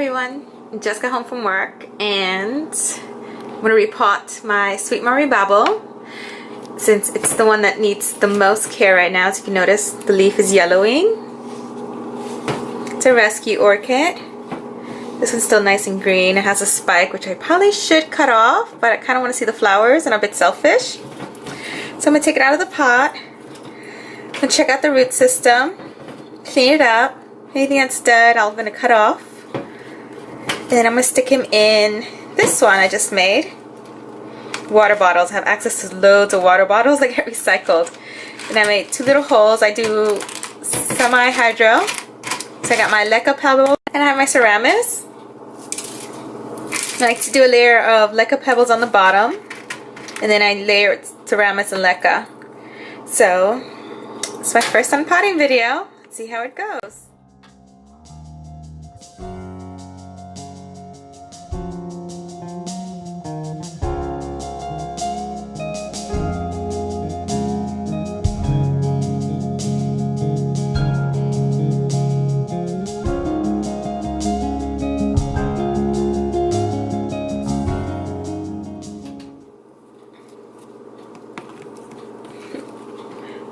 everyone, just got home from work and I'm going to repot my Sweet Memory Babble since it's the one that needs the most care right now. As you can notice, the leaf is yellowing. It's a rescue orchid. This one's still nice and green. It has a spike which I probably should cut off, but I kind of want to see the flowers and I'm a bit selfish. So I'm going to take it out of the pot and check out the root system, clean it up. Anything that's dead I'm going to cut off. And then I'm going to stick him in this one I just made. Water bottles. I have access to loads of water bottles that get recycled. And I made 2 little holes. I do semi-hydro. So I got my leca pebble and I have my seramis. I like to do a layer of leca pebbles on the bottom. And then I layer seramis and leca. So, it's my first unpotting video. Let's see how it goes.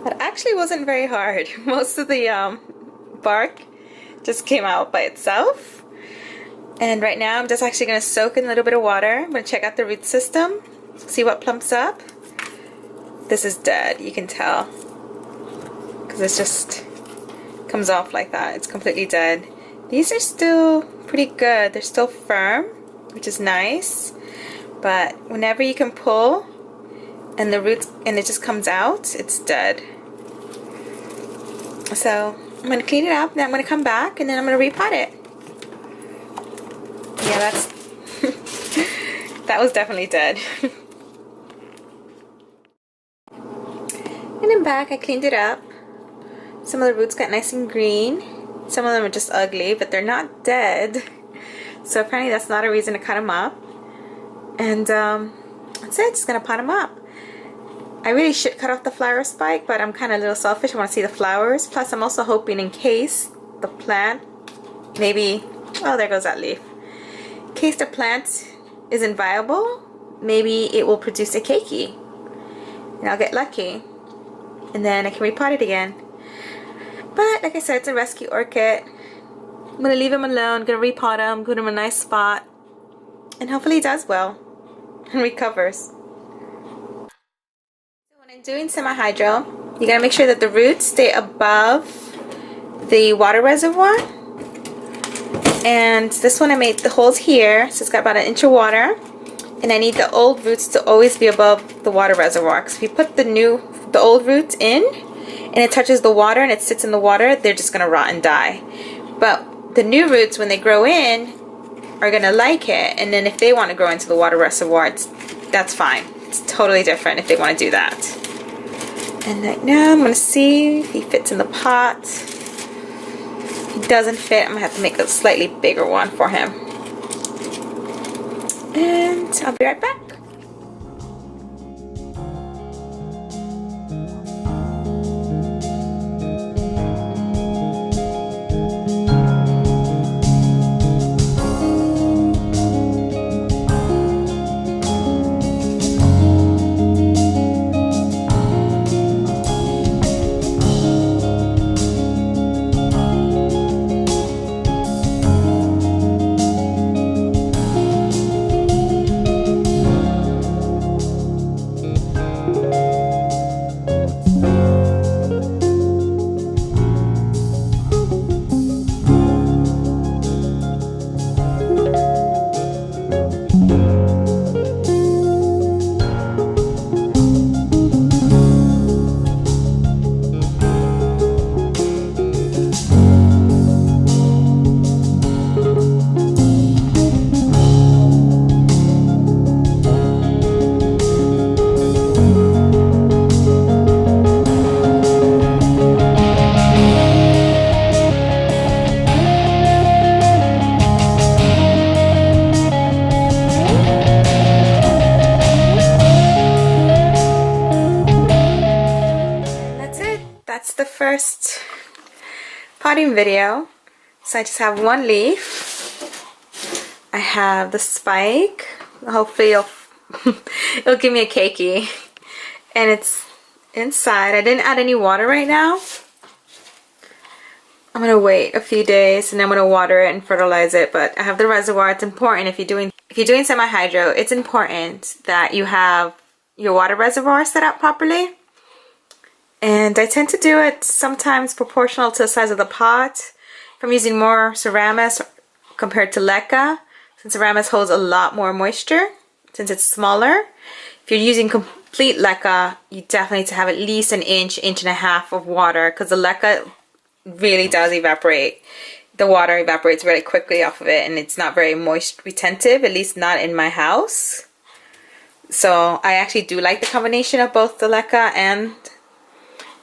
That actually wasn't very hard. Most of the bark just came out by itself. And right now I'm just actually going to soak in a little bit of water. I'm going to check out the root system, see what plumps up. This is dead, you can tell. Because it just comes off like that. It's completely dead. These are still pretty good. They're still firm, which is nice. But whenever you can pull and the roots and it just comes out, it's dead. So I'm going to clean it up, then I'm going to come back and then I'm going to repot it. Yeah, that's that was definitely dead. And then back, I cleaned it up. Some of the roots got nice and green. Some of them are just ugly, but they're not dead. So apparently that's not a reason to cut them up. And that's it, just going to pot them up. I really should cut off the flower spike, but I'm kind of a little selfish. I want to see the flowers. Plus, I'm also hoping in case the plant, maybe, oh, there goes that leaf. In case the plant isn't viable, maybe it will produce a keiki. And I'll get lucky. And then I can repot it again. But, like I said, it's a rescue orchid. I'm going to leave him alone, going to repot him, put him in a nice spot. And hopefully he does well and recovers. When doing semi-hydro, you gotta make sure that the roots stay above the water reservoir. And this one I made the holes here, so it's got about 1 inch of water. And I need the old roots to always be above the water reservoir. Because if you put the old roots in, and it touches the water and it sits in the water, they're just gonna rot and die. But the new roots, when they grow in, are gonna like it. And then if they want to grow into the water reservoir, that's fine. It's totally different if they want to do that. And right now I'm going to see if he fits in the pot. If he doesn't fit, I'm going to have to make a slightly bigger one for him. And I'll be right back. That's the first potting video. So I just have one leaf. I have the spike. Hopefully it'll give me a cakey. And it's inside. I didn't add any water right now. I'm gonna wait a few days and I'm gonna water it and fertilize it. But I have the reservoir. It's important if you're doing semi-hydro, it's important that you have your water reservoir set up properly. And I tend to do it sometimes proportional to the size of the pot. If I'm using more seramis compared to leca, since seramis holds a lot more moisture since it's smaller. If you're using complete leca, you definitely need to have at least an inch and a half of water, because the leca really does evaporate. The water evaporates really quickly off of it, and it's not very moist retentive, at least not in my house. So I actually do like the combination of both the leca and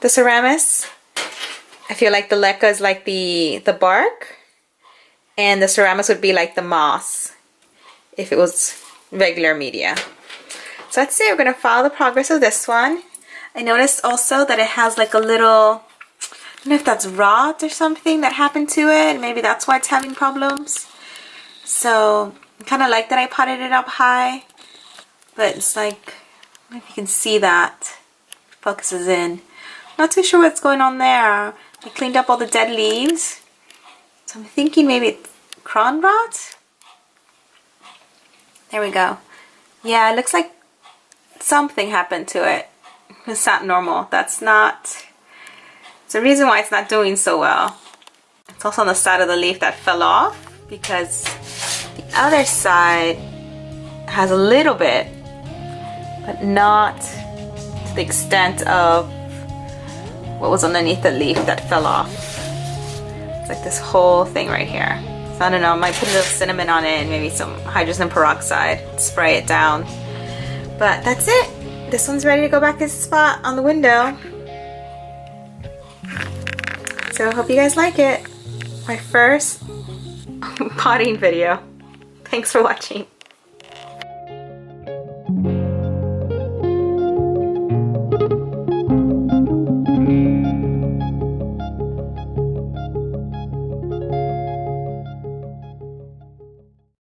the seramis. I feel like the leca is like the bark, and the seramis would be like the moss if it was regular media. So that's it. We're going to follow the progress of this one. I noticed also that it has like a little, I don't know if that's rot or something that happened to it. Maybe that's why it's having problems. So I kind of like that I potted it up high. But it's like, I don't know if you can see that. Focuses in. Not too sure what's going on there. I cleaned up all the dead leaves. So I'm thinking maybe it's cron rot? There we go. Yeah, it looks like something happened to it. It's not normal. That's not... It's the reason why it's not doing so well. It's also on the side of the leaf that fell off, because the other side has a little bit, but not to the extent of what was underneath the leaf that fell off. It's like this whole thing right here. So I don't know, I might put a little cinnamon on it and maybe some hydrogen peroxide, spray it down. But that's it. This one's ready to go back in its spot on the window. So I hope you guys like it. My first potting video. Thanks for watching.